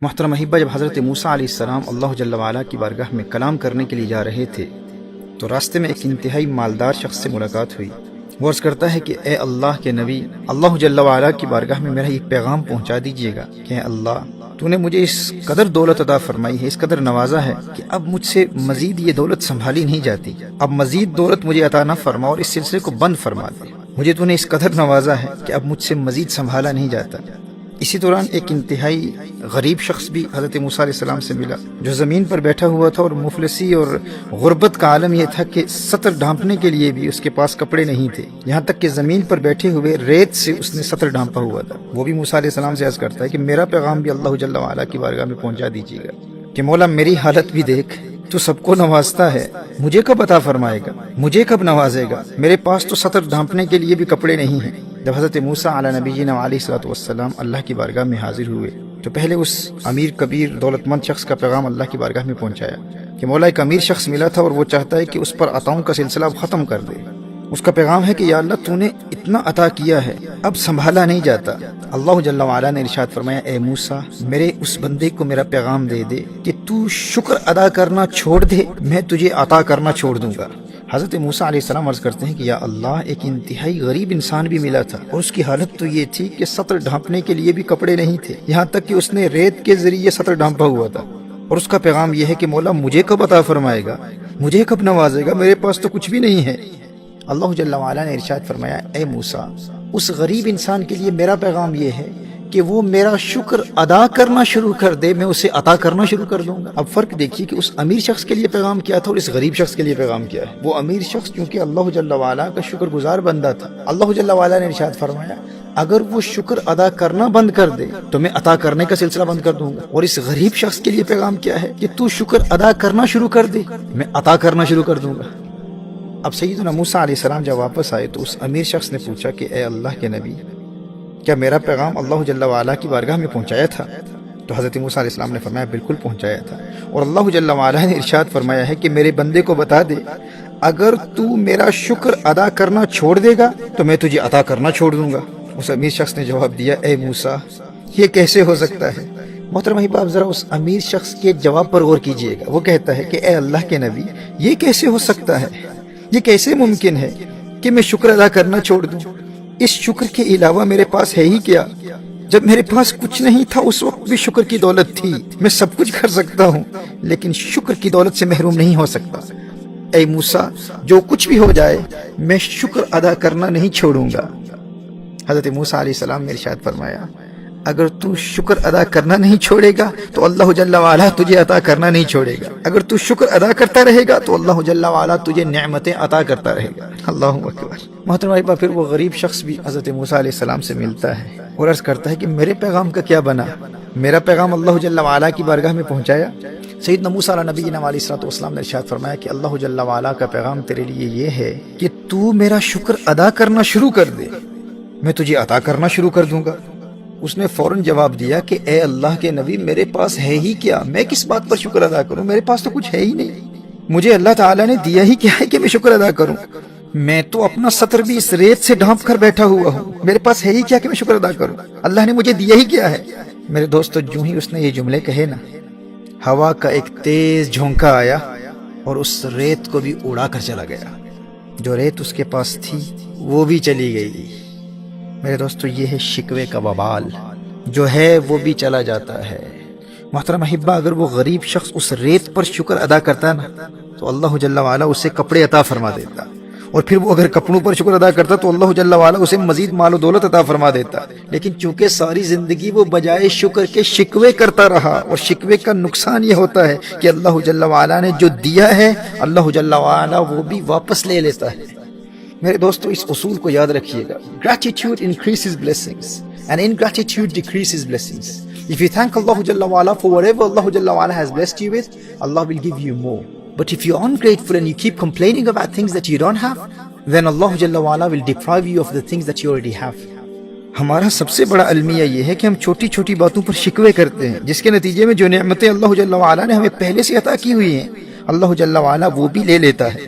محترم احبہ، جب حضرت موسیٰ علیہ السلام اللہ جل وعلا کی بارگاہ میں کلام کرنے کے لیے جا رہے تھے تو راستے میں ایک انتہائی مالدار شخص سے ملاقات ہوئی۔ وہ عرض کرتا ہے کہ اے اللہ کے نبی، اللہ جل وعلا کی بارگاہ میں میرا ایک پیغام پہنچا دیجیے گا کہ اے اللہ، تو نے مجھے اس قدر دولت عطا فرمائی ہے، اس قدر نوازا ہے کہ اب مجھ سے مزید یہ دولت سنبھالی نہیں جاتی۔ اب مزید دولت مجھے عطا نہ فرما اور اس سلسلے کو بند فرما دے۔ مجھے تو نے اس قدر نوازا ہے کہ اب مجھ سے مزید سنبھالا نہیں جاتا۔ اسی دوران ایک انتہائی غریب شخص بھی حضرت موسیٰ علیہ السلام سے ملا، جو زمین پر بیٹھا ہوا تھا اور مفلسی اور غربت کا عالم یہ تھا کہ سطر ڈھانپنے کے لیے بھی اس کے پاس کپڑے نہیں تھے، یہاں تک کہ زمین پر بیٹھے ہوئے ریت سے اس نے سطر ڈھانپا ہوا تھا۔ وہ بھی موسیٰ علیہ السلام سے عرض کرتا ہے کہ میرا پیغام بھی اللہ جل وعلا کی بارگاہ میں پہنچا دیجیے گا کہ مولا میری حالت بھی دیکھ، تو سب کو نوازتا ہے، مجھے کب عطا فرمائے گا، مجھے کب نوازے گا، میرے پاس تو سطر ڈھانپنے کے لیے بھی کپڑے نہیں ہیں۔ جب حضرت موسیٰ علی نبینا علیہ الصلوۃ والسلام اللہ کی بارگاہ میں حاضر ہوئے تو پہلے اس امیر کبیر دولت مند شخص کا پیغام اللہ کی بارگاہ میں پہنچایا کہ مولا ایک امیر شخص ملا تھا اور وہ چاہتا ہے کہ اس پر عطاؤں کا سلسلہ ختم کر دے۔ اس کا پیغام ہے کہ یا اللہ، تو نے اتنا عطا کیا ہے، اب سنبھالا نہیں جاتا۔ اللہ جل وعلا نے ارشاد فرمایا، اے موسیٰ، میرے اس بندے کو میرا پیغام دے دے کہ تو شکر ادا کرنا چھوڑ دے، میں تجھے عطا کرنا چھوڑ دوں گا۔ حضرت موسیٰ علیہ السلام عرض کرتے ہیں کہ یا اللہ، ایک انتہائی غریب انسان بھی ملا تھا اور اس کی حالت تو یہ تھی کہ سطر ڈھانپنے کے لیے بھی کپڑے نہیں تھے، یہاں تک کہ اس نے ریت کے ذریعے سطر ڈھانپا ہوا تھا، اور اس کا پیغام یہ ہے کہ مولا مجھے کب عطا فرمائے گا، مجھے کب نوازے گا، میرے پاس تو کچھ بھی نہیں ہے۔ اللہ جل وعلا نے ارشاد فرمایا، اے موسیٰ، اس غریب انسان کے لیے میرا پیغام یہ ہے کہ وہ میرا شکر ادا کرنا شروع کر دے، میں اسے عطا کرنا شروع کر دوں گا۔ اب فرق دیکھیے کہ اس امیر شخص کے لیے پیغام کیا تھا اور اس غریب شخص کے لیے پیغام کیا ہے۔ وہ امیر شخص کیونکہ اللہ جل وعلا کا شکر گزار بندہ تھا، اللہ جل وعلا نے ارشاد فرمایا اگر وہ شکر ادا کرنا بند کر دے تو میں عطا کرنے کا سلسلہ بند کر دوں گا۔ اور اس غریب شخص کے لیے پیغام کیا ہے کہ تو شکر ادا کرنا شروع کر دے، میں عطا کرنا شروع کر دوں گا۔ اب سیدنا موسیٰ علیہ السلام جب واپس آئے تو اس امیر شخص نے پوچھا کہ اے اللہ کے نبی، کیا میرا پیغام اللہ جل وعلا کی بارگاہ میں پہنچایا تھا؟ تو حضرت موسیٰ علیہ السلام نے فرمایا بالکل پہنچایا تھا، اور اللہ جل وعلا نے ارشاد فرمایا ہے کہ میرے بندے کو بتا دے اگر تو میرا شکر ادا کرنا چھوڑ دے گا تو میں تجھے عطا کرنا چھوڑ دوں گا۔ اس امیر شخص نے جواب دیا، اے موسیٰ، یہ کیسے ہو سکتا ہے؟ محترم احباب، آپ ذرا اس امیر شخص کے جواب پر غور کیجئے گا۔ وہ کہتا ہے کہ اے اللہ کے نبی، یہ کیسے ہو سکتا ہے، یہ کیسے ممکن ہے کہ میں شکر ادا کرنا چھوڑ دوں؟ اس شکر کے علاوہ میرے پاس ہے ہی کیا؟ جب میرے پاس کچھ نہیں تھا اس وقت بھی شکر کی دولت تھی، میں سب کچھ کر سکتا ہوں لیکن شکر کی دولت سے محروم نہیں ہو سکتا۔ اے موسیٰ، جو کچھ بھی ہو جائے میں شکر ادا کرنا نہیں چھوڑوں گا۔ حضرت موسیٰ علیہ السلام نے ارشاد فرمایا اگر تو شکر ادا کرنا نہیں چھوڑے گا تو اللہ جل وعلا تجھے عطا کرنا نہیں چھوڑے گا، اگر تو شکر ادا کرتا رہے گا تو اللہ جل وعلا تجھے نعمتیں عطا کرتا رہے گا۔ اللہ اکبر۔ محترم احبہ، پھر وہ غریب شخص بھی حضرت موسیٰ علیہ السلام سے ملتا ہے اور عرض کرتا ہے کہ میرے پیغام کا کیا بنا، میرا پیغام اللہ جل وعلا کی بارگاہ میں پہنچایا؟ سیدنا موسیٰ علیہ نبینا علیہ الصلوۃ والسلام نے ارشاد فرمایا کہ اللہ جل وعلا کا پیغام تیرے لیے یہ ہے کہ تو میرا شکر ادا کرنا شروع کر دے، میں تجھے عطا کرنا شروع کر دوں گا۔ اس نے فوراً جواب دیا کہ اے اللہ کے نبی، میرے پاس ہے ہی کیا، میں کس بات پر شکر ادا کروں، میرے پاس تو کچھ ہے ہی نہیں، مجھے اللہ تعالیٰ نے دیا ہی کیا ہے کہ میں شکر ادا کروں، میں تو اپنا سطر بھی اس ریت سے ڈھانپ کر بیٹھا ہوا ہوں، میرے پاس ہے ہی کیا کہ میں شکر ادا کروں، اللہ نے مجھے دیا ہی کیا ہے۔ میرے دوستو، جو ہی اس نے یہ جملے کہے نا، ہوا کا ایک تیز جھونکا آیا اور اس ریت کو بھی اڑا کر چلا گیا، جو ریت اس کے پاس تھی وہ بھی چلی گئی۔ میرے دوستو، یہ ہے شکوے کا وبال، جو ہے وہ بھی چلا جاتا ہے۔ محترم احبہ، اگر وہ غریب شخص اس ریت پر شکر ادا کرتا نا تو اللہ جل وعلا اسے کپڑے عطا فرما دیتا، اور پھر وہ اگر کپڑوں پر شکر ادا کرتا تو اللہ جل وعلا اسے مزید مال و دولت عطا فرما دیتا۔ لیکن چونکہ ساری زندگی وہ بجائے شکر کے شکوے کرتا رہا، اور شکوے کا نقصان یہ ہوتا ہے کہ اللہ جل وعلا نے جو دیا ہے اللہ جل وعلا وہ بھی واپس لے لیتا ہے۔ میرے دوستو، اس اصول کو یاد رکھیے گا، gratitude increases blessings and ingratitude decreases blessings. If you thank Allah Jalla wa'ala for whatever Allah Jalla wa'ala has blessed you with, Allah will give you more. But if you're ungrateful and you keep complaining about things that you don't have, then Allah Jalla wa'ala will deprive you of the things that you already have. ہمارا سب سے بڑا المیہ یہ ہے کہ ہم چھوٹی چھوٹی باتوں پر شکوے کرتے ہیں، جس کے نتیجے میں جو نعمتیں اللہ جل وعلا نے ہمیں پہلے سے عطا کی ہوئی ہیں اللہ جل وعلا وہ بھی لے لیتا ہے۔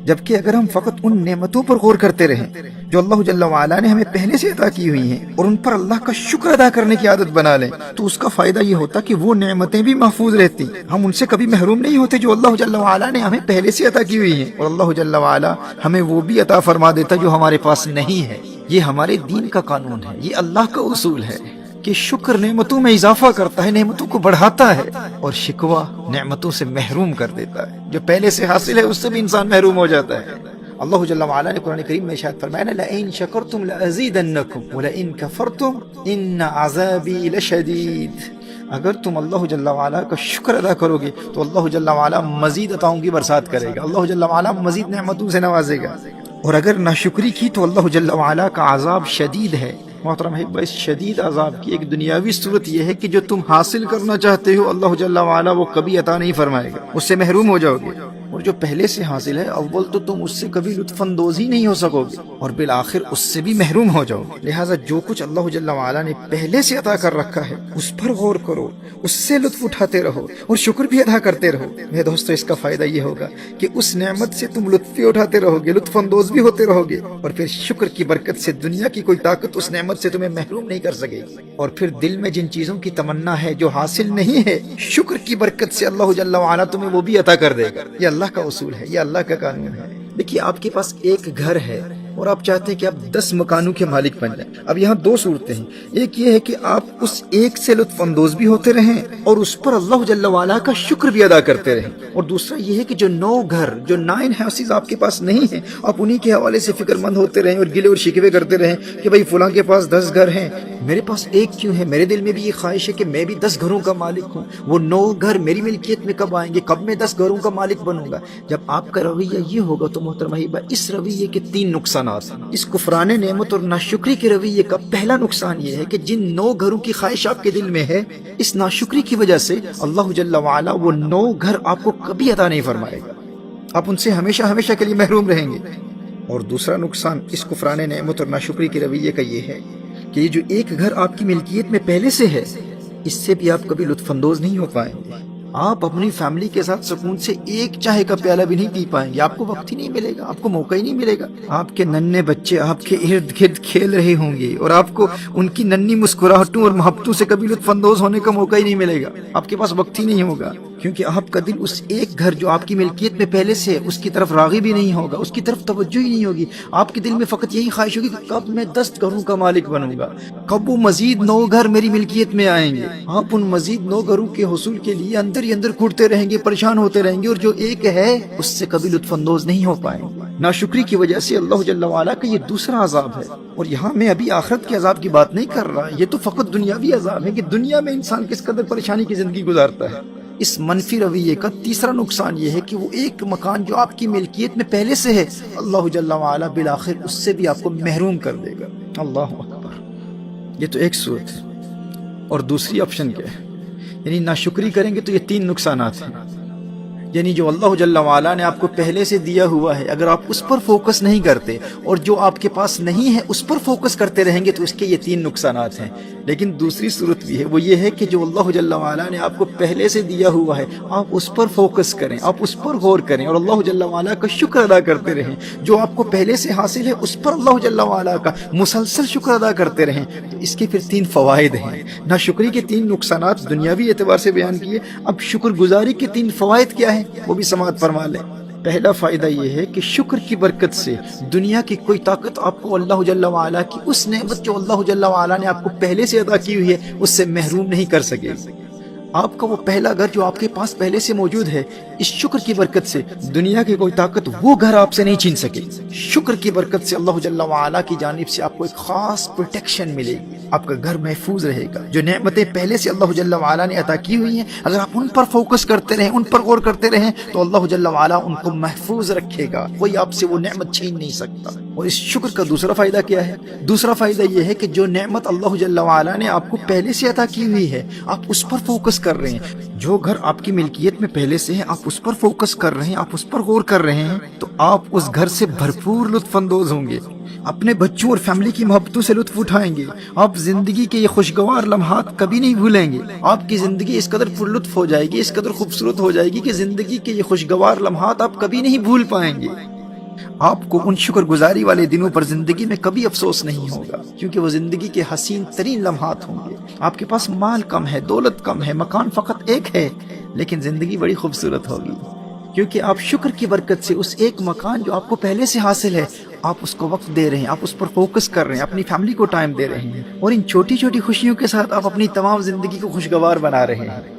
جبکہ اگر ہم فقط ان نعمتوں پر غور کرتے رہیں جو اللہ جل وعلا نے ہمیں پہلے سے عطا کی ہوئی ہیں اور ان پر اللہ کا شکر ادا کرنے کی عادت بنا لیں تو اس کا فائدہ یہ ہوتا کہ وہ نعمتیں بھی محفوظ رہتی، ہم ان سے کبھی محروم نہیں ہوتے جو اللہ جل وعلا نے ہمیں پہلے سے عطا کی ہوئی ہیں، اور اللہ جل وعلا ہمیں وہ بھی عطا فرما دیتا جو ہمارے پاس نہیں ہے۔ یہ ہمارے دین کا قانون ہے، یہ اللہ کا اصول ہے کہ شکر نعمتوں میں اضافہ کرتا ہے، نعمتوں کو بڑھاتا ہے، اور شکوہ نعمتوں سے محروم کر دیتا ہے، جو پہلے سے حاصل ہے اس سے بھی انسان محروم ہو جاتا ہے۔ اللہ جل وعلا نے قرآن کریم میں ارشاد فرمایا لَئِن شَكَرْتُمْ لَأَزِيدَنَّكُمْ وَلَئِن كَفَرْتُمْ إِنَّ عَذَابِي لَشَدِيدٌ۔ اگر تم اللہ جل وعلا کا شکر ادا کرو گے تو اللہ جل وعلا مزید عطاؤں کی برسات کرے گا، اللہ جل وعلا مزید نعمتوں سے نوازے گا، اور اگر ناشکری کی تو اللہ جل وعلا کا عذاب شدید ہے۔ محترم ہے، اس شدید عذاب کی ایک دنیاوی صورت یہ ہے کہ جو تم حاصل کرنا چاہتے ہو اللہ جل وعلا وہ کبھی عطا نہیں فرمائے گا، اس سے محروم ہو جاؤ گے، اور جو پہلے سے حاصل ہے اول تو تم اس سے کبھی لطف اندوز ہی نہیں ہو سکو گے، اور بالآخر اس سے بھی محروم ہو جاؤ گے۔ لہٰذا جو کچھ اللہ جل وعلا نے پہلے سے عطا کر رکھا ہے اس پر غور کرو، اس سے لطف اٹھاتے رہو اور شکر بھی ادا کرتے رہو۔ میرے دوستو، اس کا فائدہ یہ ہوگا کہ اس نعمت سے تم لطف بھی اٹھاتے رہو گے، لطف اندوز بھی ہوتے رہو گے، اور پھر شکر کی برکت سے دنیا کی کوئی طاقت اس نعمت سے تمہیں محروم نہیں کر سکے گی، اور پھر دل میں جن چیزوں کی تمنا ہے جو حاصل نہیں ہے، شکر کی برکت سے اللہ جل وعلا تمہیں وہ بھی عطا کر دے گا۔ یہ اللہ کا اصول ہے، یہ اللہ کا قانون ہے۔ دیکھیے، آپ کے پاس ایک گھر ہے اور آپ چاہتے ہیں کہ آپ 10 مکانوں کے مالک بن جائیں۔ اب یہاں دو صورتیں ہیں، ایک یہ ہے کہ آپ اس ایک سے لطف اندوز بھی ہوتے رہیں اور اس پر اللہ جل وعلا کا شکر بھی ادا کرتے رہیں، اور دوسرا یہ ہے کہ جو 9 گھر، جو 9 ہاؤسز آپ کے پاس نہیں ہیں، آپ انہی کے حوالے سے فکر مند ہوتے رہیں اور گلے اور شکوے کرتے رہیں کہ بھائی فلاں کے پاس 10 گھر ہیں، میرے پاس ایک کیوں ہے؟ میرے دل میں بھی یہ خواہش ہے کہ میں بھی 10 گھروں کا مالک ہوں، وہ 9 گھر میری ملکیت میں کب آئیں گے، کب میں 10 گھروں کا مالک بنوں گا۔ جب آپ کا رویہ یہ ہوگا تو محترم احبہ، اس رویے کے 3 نقصانات ہیں۔ اس کفران نعمت اور ناشکری کے رویے کا پہلا نقصان یہ ہے کہ جن 9 گھروں کی خواہش آپ کے دل میں ہے، اس ناشکری کی وجہ سے اللہ جل وعلا وہ 9 گھر آپ کو کبھی عطا نہیں فرمائے گا، آپ ان سے ہمیشہ ہمیشہ کے لیے محروم رہیں گے۔ اور دوسرا نقصان اس کفران نعمت اور ناشکری کے رویے کا یہ ہے کہ یہ جو ایک گھر آپ کی ملکیت میں پہلے سے ہے، اس سے بھی آپ کبھی لطف اندوز نہیں ہو پائیں گے، آپ اپنی فیملی کے ساتھ سکون سے ایک چائے کا پیالہ بھی نہیں پی پائیں گے، آپ کو وقت ہی نہیں ملے گا، آپ کو موقع ہی نہیں ملے گا۔ آپ کے ننھے بچے آپ کے ارد گرد کھیل رہے ہوں گے اور آپ کو ان کی ننھی مسکراہٹوں اور محبتوں سے کبھی لطف اندوز ہونے کا موقع ہی نہیں ملے گا، آپ کے پاس وقت ہی نہیں ہوگا، کیونکہ آپ کا دل اس ایک گھر جو آپ کی ملکیت میں پہلے سے ہے اس کی طرف راغب ہی نہیں ہوگا، اس کی طرف توجہ ہی نہیں ہوگی۔ آپ کے دل میں فقط یہی خواہش ہوگی کہ کب میں 10 گھروں کا مالک بنوں گا، کب وہ مزید 9 گھر میری ملکیت میں آئیں گے۔ آپ ان مزید 9 گھروں کے حصول کے لیے اندر ہی اندر کھوٹتے رہیں گے، پریشان ہوتے رہیں گے، اور جو ایک ہے اس سے کبھی لطف اندوز نہیں ہو پائیں گے۔ ناشکری کی وجہ سے اللہ جل وعلا کا یہ دوسرا عذاب ہے، اور یہاں میں ابھی آخرت کے عذاب کی بات نہیں کر رہا، یہ تو فقط دنیاوی عذاب ہے کہ دنیا میں انسان کس قدر پریشانی کی زندگی گزارتا ہے۔ اس منفی رویے کا تیسرا نقصان یہ ہے کہ وہ ایک مکان جو آپ کی ملکیت میں پہلے سے ہے، اللہ جل وعلا بالآخر اس سے بھی آپ کو محروم کر دے گا۔ اللہ اکبر۔ یہ تو ایک صورت ہے، اور دوسری آپشن کیا ہے؟ یعنی ناشکری کریں گے تو یہ 3 نقصانات ہیں، یعنی جو اللہ جل وعلا نے آپ کو پہلے سے دیا ہوا ہے اگر آپ اس پر فوکس نہیں کرتے اور جو آپ کے پاس نہیں ہے اس پر فوکس کرتے رہیں گے تو اس کے یہ 3 نقصانات ہیں۔ لیکن دوسری صورت بھی ہے، وہ یہ ہے کہ جو اللہ جل وعلا نے آپ کو پہلے سے دیا ہوا ہے آپ اس پر فوکس کریں، آپ اس پر غور کریں اور اللہ جل وعلا کا شکر ادا کرتے رہیں۔ جو آپ کو پہلے سے حاصل ہے اس پر اللہ جل وعلا کا مسلسل شکر ادا کرتے رہیں۔ تو اس کے پھر 3 فوائد ہیں۔ ناشکری کے 3 نقصانات دنیاوی اعتبار سے بیان کیے، اب شکر گزاری کے 3 فوائد کیا ہیں وہ بھی سماعت فرما لیں۔ پہلا فائدہ یہ ہے کہ شکر کی برکت سے دنیا کی کوئی طاقت آپ کو اللہ جل وعلا کی اس نعمت جو اللہ جل وعلا نے آپ کو پہلے سے عطا کی ہوئی ہے اس سے محروم نہیں کر سکے۔ آپ کا وہ پہلا گھر جو آپ کے پاس پہلے سے موجود ہے، اس شکر کی برکت سے دنیا کی کوئی طاقت وہ گھر آپ سے نہیں چھین سکے۔ شکر کی برکت سے اللہ جل وعلا کی جانب سے آپ کو ایک خاص پروٹیکشن ملے گی، آپ کا گھر محفوظ رہے گا۔ جو نعمتیں پہلے سے اللہ جل وعلا نے عطا کی ہوئی ہیں اگر آپ ان پر فوکس کرتے رہیں، ان پر غور کرتے رہیں تو اللہ جل وعلا ان کو محفوظ رکھے گا، کوئی آپ سے وہ نعمت چھین نہیں سکتا۔ اور اس شکر کا دوسرا فائدہ کیا ہے؟ دوسرا فائدہ یہ ہے کہ جو نعمت اللہ جل وعلا نے آپ کو پہلے سے عطا کی ہوئی ہے آپ اس پر فوکس کر رہے ہیں۔ جو گھر آپ کی ملکیت میں پہلے سے ہے آپ اس پر فوکس کر رہے ہیں، آپ اس پر غور کر رہے ہیں تو آپ اس گھر سے بھرپور لطف اندوز ہوں گے، اپنے بچوں اور فیملی کی محبتوں سے لطف اٹھائیں گے، آپ زندگی کے یہ خوشگوار لمحات کبھی نہیں بھولیں گے۔ آپ کی زندگی اس قدر پر لطف ہو جائے گی، اس قدر خوبصورت ہو جائے گی کہ زندگی کے یہ خوشگوار لمحات آپ کبھی نہیں بھول پائیں گے۔ آپ کو ان شکر گزاری والے دنوں پر زندگی میں کبھی افسوس نہیں ہوگا، کیونکہ وہ زندگی کے حسین ترین لمحات ہوں گے۔ آپ کے پاس مال کم ہے، دولت کم ہے، مکان فقط ایک ہے، لیکن زندگی بڑی خوبصورت ہوگی، کیونکہ آپ شکر کی برکت سے اس ایک مکان جو آپ کو پہلے سے حاصل ہے، آپ اس کو وقت دے رہے ہیں، آپ اس پر فوکس کر رہے ہیں، اپنی فیملی کو ٹائم دے رہے ہیں، اور ان چھوٹی چھوٹی خوشیوں کے ساتھ آپ اپنی تمام زندگی کو خوشگوار بنا رہے ہیں۔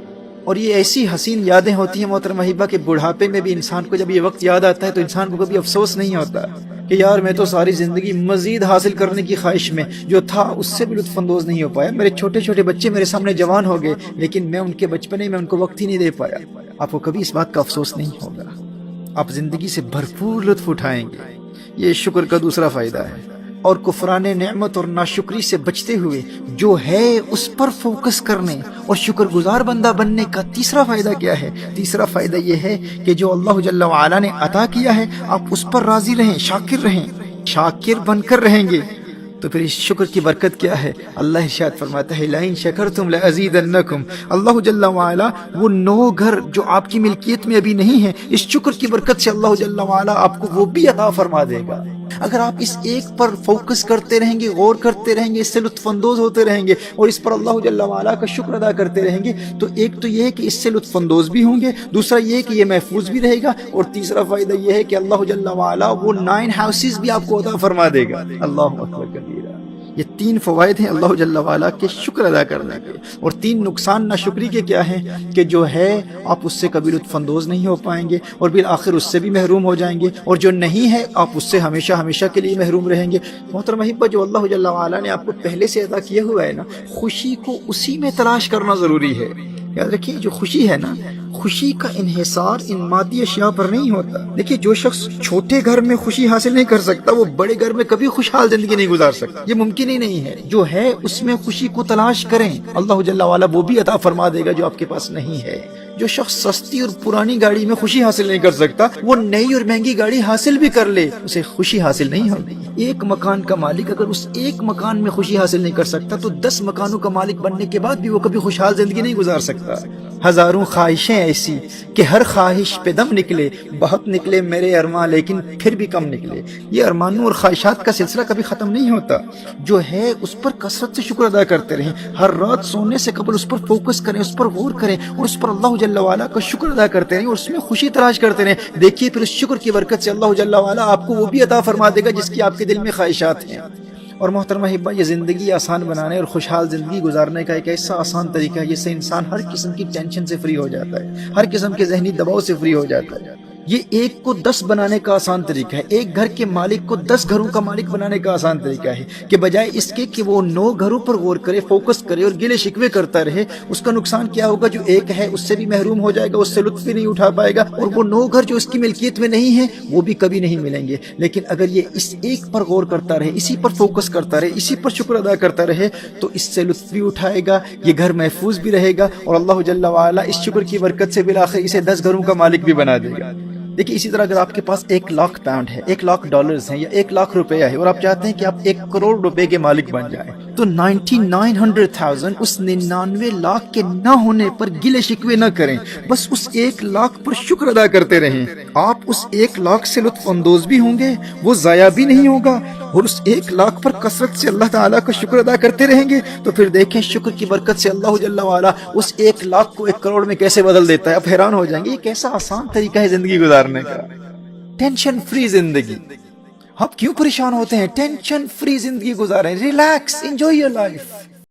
اور یہ ایسی حسین یادیں ہوتی ہیں محترم حبیبہ کہ بڑھاپے میں بھی انسان کو جب یہ وقت یاد آتا ہے تو انسان کو کبھی افسوس نہیں ہوتا کہ یار میں تو ساری زندگی مزید حاصل کرنے کی خواہش میں جو تھا اس سے بھی لطف اندوز نہیں ہو پایا، میرے چھوٹے چھوٹے بچے میرے سامنے جوان ہو گئے لیکن میں ان کے بچپنے میں ان کو وقت ہی نہیں دے پایا۔ آپ کو کبھی اس بات کا افسوس نہیں ہوگا، آپ زندگی سے بھرپور لطف اٹھائیں گے۔ یہ شکر کا دوسرا فائدہ ہے۔ اور کفران نعمت اور ناشکری سے بچتے ہوئے جو ہے اس پر فوکس کرنے اور شکر گزار بندہ بننے کا تیسرا فائدہ کیا ہے؟ تیسرا فائدہ یہ ہے کہ جو اللہ جل وعلا نے عطا کیا ہے آپ اس پر راضی رہیں، شاکر رہیں، شاکر بن کر رہیں گے۔ تو پھر اس شکر کی برکت کیا ہے؟ اللہ ارشاد فرماتا ہے لَئِن شَكَرْتُمْ لَأَزِيدَنَّكُمْ۔ اللہ جل وعلا وہ 9 گھر جو آپ کی ملکیت میں ابھی نہیں ہیں، اس شکر کی برکت سے اللہ جل وعلا آپ کو وہ بھی عطا فرما دے گا۔ اگر آپ اس ایک پر فوکس کرتے رہیں گے، غور کرتے رہیں گے، اس سے لطف اندوز ہوتے رہیں گے اور اس پر اللہ جل وعلا کا شکر ادا کرتے رہیں گے، تو ایک تو یہ ہے کہ اس سے لطف اندوز بھی ہوں گے، دوسرا یہ ہے کہ یہ محفوظ بھی رہے گا، اور تیسرا فائدہ یہ ہے کہ اللہ جل وعلا وہ 9 ہاؤسز بھی آپ کو عطا فرما دے گا۔ اللہ اکبر کبیرہ۔ یہ 3 فوائد ہیں اللہ جل وعلا کے شکر ادا کرنے کے، اور 3 نقصان ناشکری کے کیا ہیں کہ جو ہے آپ اس سے کبھی لطف اندوز نہیں ہو پائیں گے اور بالآخر اس سے بھی محروم ہو جائیں گے، اور جو نہیں ہے آپ اس سے ہمیشہ ہمیشہ کے لیے محروم رہیں گے۔ محترم احبہ، جو اللہ جل وعلا نے آپ کو پہلے سے عطا کیا ہوا ہے نا، خوشی کو اسی میں تلاش کرنا ضروری ہے۔ یاد رکھیے جو خوشی ہے نا، خوشی کا انحصار ان مادی اشیاء پر نہیں ہوتا۔ دیکھیے جو شخص چھوٹے گھر میں خوشی حاصل نہیں کر سکتا وہ بڑے گھر میں کبھی خوشحال زندگی نہیں گزار سکتا، یہ ممکن ہی نہیں ہے۔ جو ہے اس میں خوشی کو تلاش کریں، اللہ جل وعلا وہ بھی عطا فرما دے گا جو آپ کے پاس نہیں ہے۔ جو شخص سستی اور پرانی گاڑی میں خوشی حاصل نہیں کر سکتا وہ نئی اور مہنگی گاڑی حاصل بھی کر لے، اسے خوشی حاصل نہیں ہوگی۔ ایک مکان کا مالک اگر اس ایک مکان میں خوشی حاصل نہیں کر سکتا تو 10 مکانوں کا مالک بننے کے بعد بھی وہ کبھی خوشحال زندگی نہیں گزار سکتا۔ ہزاروں خواہشیں ایسی کہ ہر خواہش پہ دم نکلے، بہت نکلے میرے ارمان لیکن پھر بھی کم نکلے۔ یہ ارمانوں اور خواہشات کا سلسلہ کبھی ختم نہیں ہوتا۔ جو ہے اس پر کثرت سے شکر ادا کرتے رہیں، ہر رات سونے سے قبل اس پر فوکس کریں، اس پر غور کریں اور اس پر اللہ جل وعلا کا شکر ادا کرتے رہیں اور اس میں خوشی تلاش کرتے رہیں۔ دیکھیے پھر اس شکر کی برکت سے اللہ جل وعلا آپ کو وہ بھی عطا فرما دے گا جس کی آپ کے دل میں خواہشات ہیں۔ اور محترم احبہ، یہ زندگی آسان بنانے اور خوشحال زندگی گزارنے کا ایک ایسا آسان طریقہ ہے جس سے انسان ہر قسم کی ٹینشن سے فری ہو جاتا ہے، ہر قسم کے ذہنی دباؤ سے فری ہو جاتا ہے۔ یہ 1 کو 10 بنانے کا آسان طریقہ ہے، ایک گھر کے مالک کو 10 گھروں کا مالک بنانے کا آسان طریقہ ہے، کہ بجائے اس کے کہ وہ 9 گھروں پر غور کرے، فوکس کرے اور گلے شکوے کرتا رہے، اس کا نقصان کیا ہوگا؟ جو ایک ہے اس سے بھی محروم ہو جائے گا، اس سے لطف بھی نہیں اٹھا پائے گا، اور وہ 9 گھر جو اس کی ملکیت میں نہیں ہیں وہ بھی کبھی نہیں ملیں گے۔ لیکن اگر یہ اس ایک پر غور کرتا رہے، اسی پر فوکس کرتا رہے، اسی پر شکر ادا کرتا رہے تو اس سے لطف بھی اٹھائے گا، یہ گھر محفوظ بھی رہے گا، اور اللہ جل وعلا اس شکر کی برکت سے بالآخر اسے 10 گھروں کا مالک بھی بنا دے گا۔ دیکھیے اسی طرح اگر آپ کے پاس 1 لاکھ پاؤنڈ ہے، 1 لاکھ ڈالرز ہیں یا 1 لاکھ روپیہ ہے اور آپ چاہتے ہیں کہ آپ 1 کروڑ روپے کے مالک بن جائیں تو 99,100,000 اس 99 لاکھ کے نہ ہونے پر گلے شکوے نہ کریں، بس اس 1 لاکھ پر شکر ادا کرتے رہیں۔ آپ اس 1 لاکھ سے لطف اندوز بھی ہوں گے، وہ ضائع بھی نہیں ہوگا، اور اس 1 لاکھ پر کثرت سے اللہ تعالیٰ کا شکر ادا کرتے رہیں گے تو پھر دیکھیں شکر کی برکت سے اللہ جل وعلا اس 1 لاکھ کو 1 کروڑ میں کیسے بدل دیتا ہے۔ آپ حیران ہو جائیں گے یہ کیسا آسان طریقہ ہے زندگی گزارنے کا، ٹینشن فری زندگی۔ آپ کیوں پریشان ہوتے ہیں؟ ٹینشن فری زندگی گزاریں، ریلیکس، انجوائے یور لائف۔